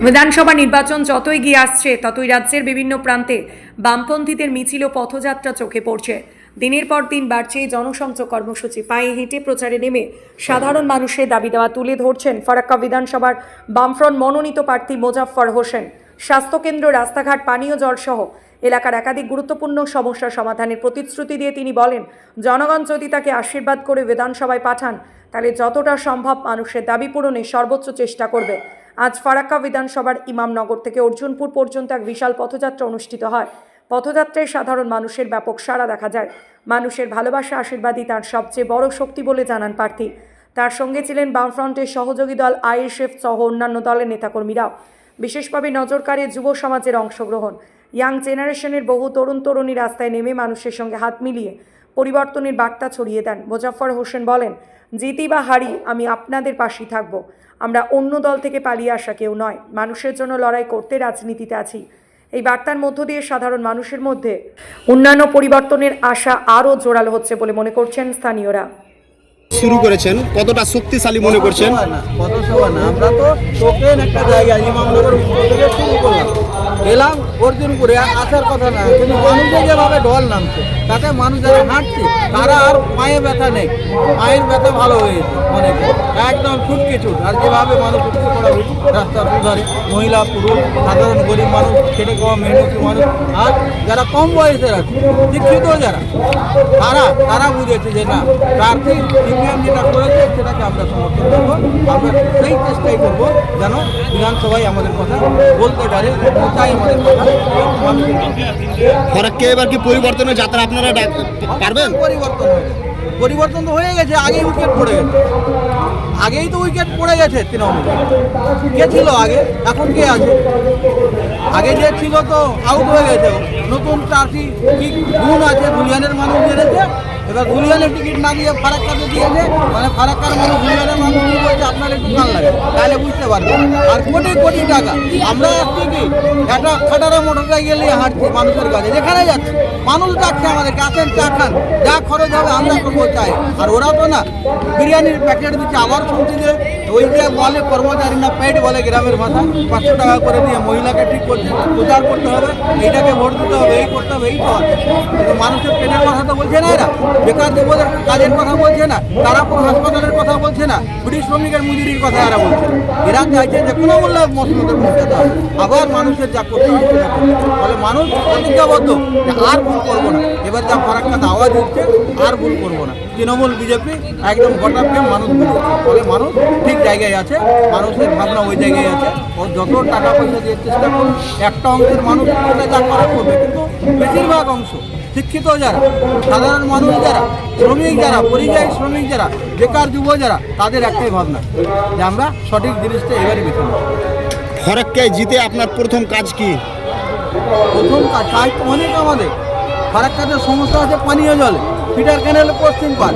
বিধানসভা নির্বাচন যত এগিয়ে আসছে ততই রাজ্যের বিভিন্ন প্রান্তে বামপন্থীদের মিছিল ও পথযাত্রা চোখে পড়ছে। দিনের পর দিন বাড়ছে এই জনসংযোগ কর্মসূচি। পায়ে হেঁটে প্রচারে নেমে সাধারণ মানুষের দাবি দেওয়া তুলে ধরছেন ফারাক্কা বিধানসভার বামফ্রন্ট মনোনীত প্রার্থী মোজাফফর হোসেন। স্বাস্থ্যকেন্দ্র, রাস্তাঘাট, পানীয় জল সহ এলাকার একাধিক গুরুত্বপূর্ণ সমস্যার সমাধানের প্রতিশ্রুতি দিয়ে তিনি বলেন, জনগণ যদি তাকে আশীর্বাদ করে বিধানসভায় পাঠান তাহলে যতটা সম্ভব মানুষের দাবি পূরণে সর্বোচ্চ চেষ্টা করবে। আজ ফারাক্কা বিধানসভার ইমামনগর থেকে অর্জুনপুর পর্যন্ত এক বিশাল পথযাত্রা অনুষ্ঠিত হয়। পথযাত্রায় সাধারণ মানুষের ব্যাপক সাড়া দেখা যায়। মানুষের ভালোবাসা, আশীর্বাদই তার সবচেয়ে বড় শক্তি বলে জানান প্রার্থী। তার সঙ্গে ছিলেন বামফ্রন্টের সহযোগী দল আইএসএফ সহ অন্যান্য দলের নেতাকর্মীরাও। বিশেষভাবে নজর কাড়ে যুব সমাজের অংশগ্রহণ। ইয়াং জেনারেশনের বহু তরুণ তরুণী রাস্তায় নেমে মানুষের সঙ্গে হাত মিলিয়ে পরিবর্তনের বার্তা ছড়িয়ে দেন। মোজাফফর হোসেন বলেন, জিতি বা হারি আমি আপনাদের পাশেই থাকব। আমরা অন্য দল থেকে পালিয়ে আসা কেউ নয়, মানুষের জন্য লড়াই করতে রাজনীতিতে আছি। এই বার্তার মধ্য দিয়ে সাধারণ মানুষের মধ্যে অন্যান্য পরিবর্তনের আশা আরও জোরালো হচ্ছে বলে মনে করছেন স্থানীয়রা। শুরু করেছেন, কতটা শক্তিশালী মনে করছেন? কত সভা না, আমরা তো টোকেন একটা জায়গা ইমামনগর থেকে শুরু করলাম, এলাম অর্জুনপুরে, আসার কথা না, কিন্তু মানুষের যেভাবে ঢল নামছে তাতে মানুষ যারা হাঁটছে তারা আর পায়ে ব্যথা নেই, পায়ের ব্যথা ভালো হয়েছে অনেকে, একদম ছুটকে ছুট। আর যেভাবে মানুষ উঠতে পড়া রাস্তার দুধারে, মহিলা, পুরুষ, সাধারণ গরিব মানুষ, খেটে খাওয়া মেহনতি মানুষ, আর যারা কম বয়সের আছে, শিক্ষিত যারা, তারা বুঝেছে যে না, প্রার্থী সিপিএম যেটা করেছে সেটাকে আমরা সমর্থন করবো। আমরা সেই চেষ্টাই করবো যেন বিধানসভায় আমাদের কথা বলতে পারে, তাই আমাদের কথা। ফারাক্কা এবার কি পরিবর্তনের যাত্রা আপনারা পারবেন? পরিবর্তন তো হয়ে গেছে, আগেই উইকেট পড়ে গেছে, আগেই তো উইকেট পড়ে গেছে। তৃণমূল কে ছিল আগে, এখন কে আছে? আগে যে ছিল তো আউট হয়ে গেছে। নতুন প্রার্থী কি গুণ আছে, ধুলিয়ানের মানুষ জেনেছে। এবার ধুলিয়ানের টিকিট না দিয়ে ফারাক্কাতে দিয়েছে, মানে ফারাক্কার মানুষ, ধুলিয়ানের মানুষ কি বলছে আপনার একটু কান লাগে, তাহলে বুঝতে পারবেন। আর কোটি কোটি টাকা আমরা আসছি কি একটা খাটারা মোটর সাইকেল নিয়ে হাঁটছি মানুষের কাছে, যেখানে যাচ্ছে মানুষ ডাকছে আমাদেরকে, আসেন চা খান, যা খরচ হবে আমরা করবো চাই। আর ওরা তো না বিরিয়ানির প্যাকেট দিচ্ছে, আবার শুনছি যে ওই যে বলে কর্মচারী না পেট বলে গ্রামের ভাষা, 500 টাকা করে দিয়ে মহিলাকে ঠিক করছে, প্রচার করতে হবে, এইটাকে ভোট দিতে হবে, এই করতে হবে, এই তো আছে। কিন্তু মানুষের পেটের কথা তো বলছে না, এরা বেকার যুবদের কাজের কথা বলছে না, তারাপুর হাসপাতালের কথা বলছে না, ব্রিটিশ শ্রমিকের মজুরির কথা এরা বলছে। এরা চাইছে যে কোনো মূল্যে মসলদের মুখে দেওয়া, আবার মানুষের যা করতে হবে সেটা করতে। ফলে মানুষ প্রতিজ্ঞাবদ্ধ যে আর ভুল করবো না, এবার যা ফারাক্কাতে আওয়াজ দিচ্ছে আর ভুল করবো না। তৃণমূল বিজেপি একদম হঠাৎ মানুষ বুঝেছে, ফলে মানুষ ঠিক জায়গায় আছে, মানুষের ভাবনা ওই জায়গায় আছে। ও যত টাকা পয়সা দিয়ে চেষ্টা করুন, একটা অংশের মানুষ যা করা করবে, কিন্তু বেশিরভাগ অংশ শিক্ষিত যারা, সাধারণ মানুষ যারা, শ্রমিক যারা, পরিযায়ী শ্রমিক যারা, বেকার যুব যারা, তাদের একটাই ভাবনা যে আমরা সঠিক জিনিসটা এবারই বেছে নেব। ফারাক্কায় জিতে আপনার প্রথম কাজ কি? প্রথম কাজ অনেক আমাদের ফারাক্কাতে সমস্যা আছে, পানীয় জলে, ফিটার ক্যানেল, পশ্চিম পার,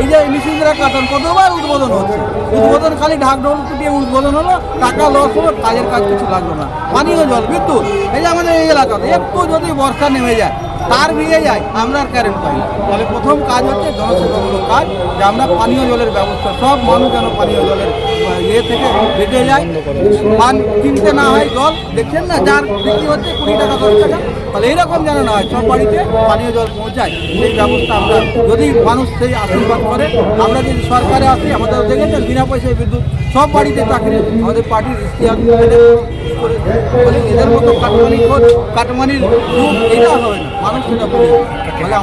এই যে মিশিংরা কাটন, কতবার উদ্বোধন হচ্ছে, উদ্বোধন খালি ঢাকঢোল পিটিয়ে উদ্বোধন হলো, টাকা লস হলো, কাজের কাজ কিছু লাগলো না। পানীয় জল, বিদ্যুৎ, এই যে আমাদের এই এলাকাতে একটু যদি বর্ষা নেমে যায়, তার ভিজে যায়, আমরা আর কারেন্ট পাই না। তবে প্রথম কাজ হচ্ছে জনসেবামূলক কাজ, যে আমরা পানীয় জলের ব্যবস্থা, সব মানুষ যেন পানীয় জলের থেকে বেঁচে যায়, পান কিনতে না হয় জল, দেখছেন না যার বিক্রি হচ্ছে 20 টাকা 10 টাকা, তাহলে এইরকম যেন না হয়, সব বাড়িতে পানীয় জল পৌঁছায়, সেই ব্যবস্থা আমরা যদি মানুষ সেই আশীর্বাদ করে, আমরা যদি সরকারে আসি, আমাদের দেখেছেন বিনা পয়সায় বিদ্যুৎ, সব বাড়িতে চাকরি, আমাদের পার্টির ইশতেহার করে, এদের মতো কাটমানির যুগ এটা হবে না, মানুষ সেটা বলে।